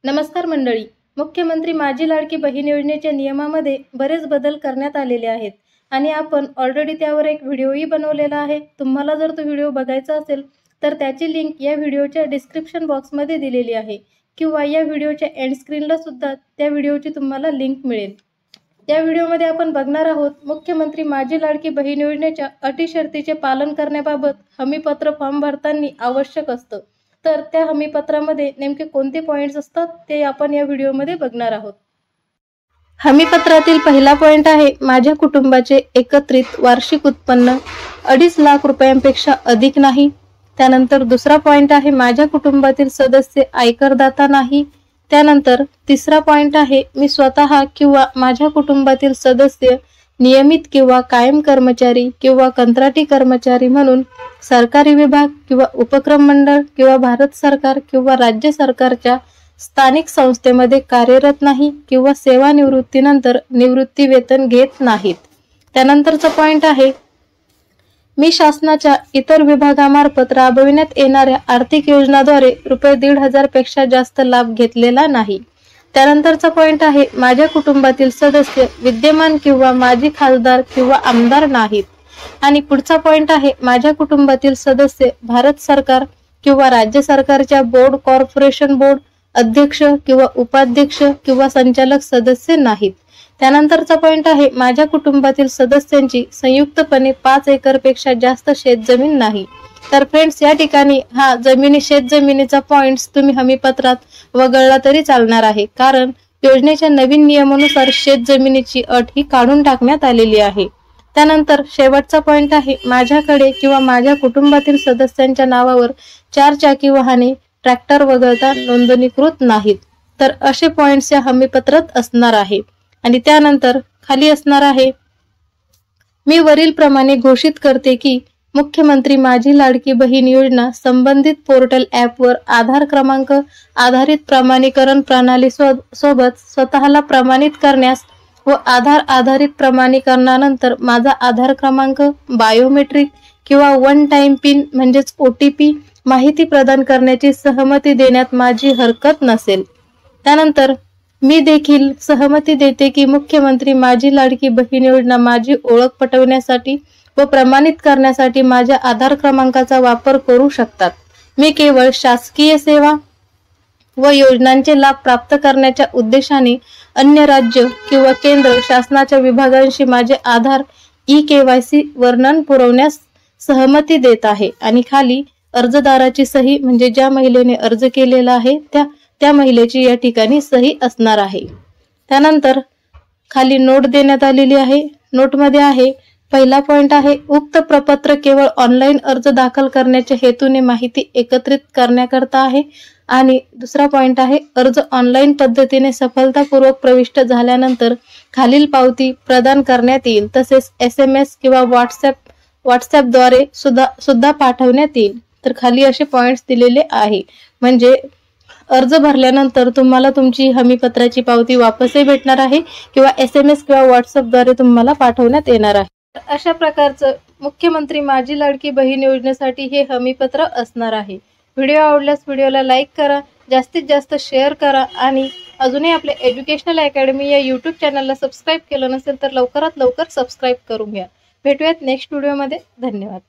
नमस्कार मंडळी. मुख्यमंत्री माझी लाडकी बहीण योजनेच्या नियमामध्ये बरेच बदल करण्यात आलेले आहेत आणि आपण ऑलरेडी त्यावर एक व्हिडिओही बनवलेला आहे. तुम्हाला जर तो व्हिडिओ बघायचा असेल तर त्याची लिंक या व्हिडिओच्या डिस्क्रिप्शन बॉक्समध्ये दिलेली आहे किंवा या व्हिडिओच्या एंड स्क्रीनला सुद्धा त्या व्हिडिओची तुम्हाला लिंक मिळेल. या व्हिडिओमध्ये आपण बघणार आहोत मुख्यमंत्री माझी लाडकी बहीण योजनेच्या अटी शर्तीचे पालन करण्याबाबत हमीपत्र फॉर्म भरताना आवश्यक असतं. तर त्या हमीपत्रामध्ये नेमके कोणते पॉइंट्स असतात ते आपण या व्हिडिओमध्ये बघणार आहोत. हमीपत्रातील पहिला पॉइंट आहे माझ्या कुटुंबाचे एकत्रित वार्षिक उत्पन्न 2.5 लाख रुपयांपेक्षा अधिक नाही. त्यानंतर दुसरा पॉइंट आहे माझ्या कुटुंबातील सदस्य आयकरदाता नाही. त्यानंतर तिसरा पॉइंट आहे मी स्वतः किंवा माझ्या कुटुंबातील सदस्य नियमित किंवा कायम कर्मचारी किंवा कंत्राटी कर्मचारी म्हणून सरकारी विभाग किंवा उपक्रम मंडळ किंवा भारत सरकार किंवा राज्य सरकारच्या स्थानिक संस्थेमध्ये कार्यरत नाही किंवा सेवानिवृत्तीनंतर निवृत्ती वेतन घेत नाहीत. त्यानंतरचा पॉइंट आहे मी शासनाच्या इतर विभागामार्फत राबविण्यात येणाऱ्या आर्थिक योजनाद्वारे ₹1,500 पेक्षा जास्त लाभ घेतलेला नाही. त्यानंतरचा पॉइंट आहे माझ्या कुटुंबातील सदस्य विद्यमान किंवा माजी खासदार किंवा आमदार नाहीत. आणि पुढचा पॉइंट आहे माझ्या कुटुंबातील सदस्य भारत सरकार किंवा राज्य सरकारच्या बोर्ड, कॉर्पोरेशन बोर्ड अध्यक्ष किंवा उपाध्यक्ष किंवा संचालक सदस्य नाहीत. त्यानंतरचा पॉइंट आहे माझ्या कुटुंबातील सदस्यांची संयुक्तपणे 5 एकरपेक्षा जास्त शेतजमीन नाही. तर फ्रेंड्स, या ठिकाणी हा शेतजमिनीचा पॉइंट्स तुम्ही हमीपत्रात वगळला तरी चालणार आहे, कारण योजनेच्या नवीन नियमानुसार शेतजमिनीची अट ही काढून टाकण्यात आलेली आहे. त्यानंतर शेवटचा पॉइंट आहे माझ्याकडे किंवा माझ्या कुटुंबातील सदस्यांच्या नावावर 4 चाकी वाहने ट्रॅक्टर वगळता नोंदणीकृत नाहीत. तर असे पॉइंट्स या हमीपत्रात असणार आहे. आणि त्यानंतर खाली असणार आहे मी वरील प्रमाणे घोषित करते की मुख्यमंत्री माझी लाडकी बहीण योजना संबंधित पोर्टल ॲपवर आधार क्रमांक आधारित प्रमाणीकरण प्रणाली सोबत स्वतःला प्रमाणित करण्यास व आधार आधारित प्रमाणीकरणानंतर माझा आधार क्रमांक, बायोमेट्रिक किंवा वन टाइम पिन म्हणजेच OTP माहिती प्रदान करण्याची सहमती देण्यात माझी हरकत नसेल. त्यानंतर मी देखील सहमती देते की मुख्यमंत्री माझी लाडकी बहीण योजना माझी ओळख पटवण्यासाठी व प्रमाणित करण्यासाठी माझ्या आधार क्रमांकाचा वापर करू शकतात. मी केवळ शासकीय सेवा व योजनांचे लाभ प्राप्त करण्याच्या उद्देशाने अन्य राज्य किंवा केंद्र शासनाच्या विभागांशी माझे आधार eKYC वर्णन पुरवण्यास सहमती देत आहे. आणि खाली अर्जदाराची सही म्हणजे ज्या महिलेने अर्ज केलेला आहे त्या महिलेची या ठिकाणी सही असणार आहे. त्यानंतर खाली नोट देण्यात आलेली आहे. नोटमध्ये आहे पहिला पॉइंट आहे उक्त प्रपत्र केवळ ऑनलाईन अर्ज दाखल करण्याच्या हेतूने माहिती एकत्रित करण्याकरता आहे. आणि दुसरा पॉइंट आहे अर्ज ऑनलाईन पद्धतीने सफलतापूर्वक प्रविष्ट झाल्यानंतर खालील पावती प्रदान करण्यात येईल, तसेच SMS किंवा व्हॉट्सॲपद्वारे सुद्धा पाठवण्यात येईल. तर खाली असे पॉइंट्स दिलेले आहे, म्हणजे अर्ज भरल्यानंतर तुम्हाला तुमची हमीपत्राची पावती वापसही भेटणार आहे किंवा SMS किंवा व्हॉट्सॲपद्वारे तुम्हाला पाठवण्यात येणार आहे. अशा प्रकारचं मुख्यमंत्री माझी लाडकी बहीण योजनेसाठी हे हमीपत्र असणार आहे. व्हिडिओ आवडल्यास व्हिडिओला लाईक करा, जास्तीत जास्त शेअर करा आणि अजूनही आपल्या एज्युकेशनल अकॅडमी या YouTube चॅनलला सबस्क्राईब केलं नसेल तर लवकरात लवकर सबस्क्राईब करून घ्या. भेटूयात नेक्स्ट व्हिडिओमध्ये. धन्यवाद.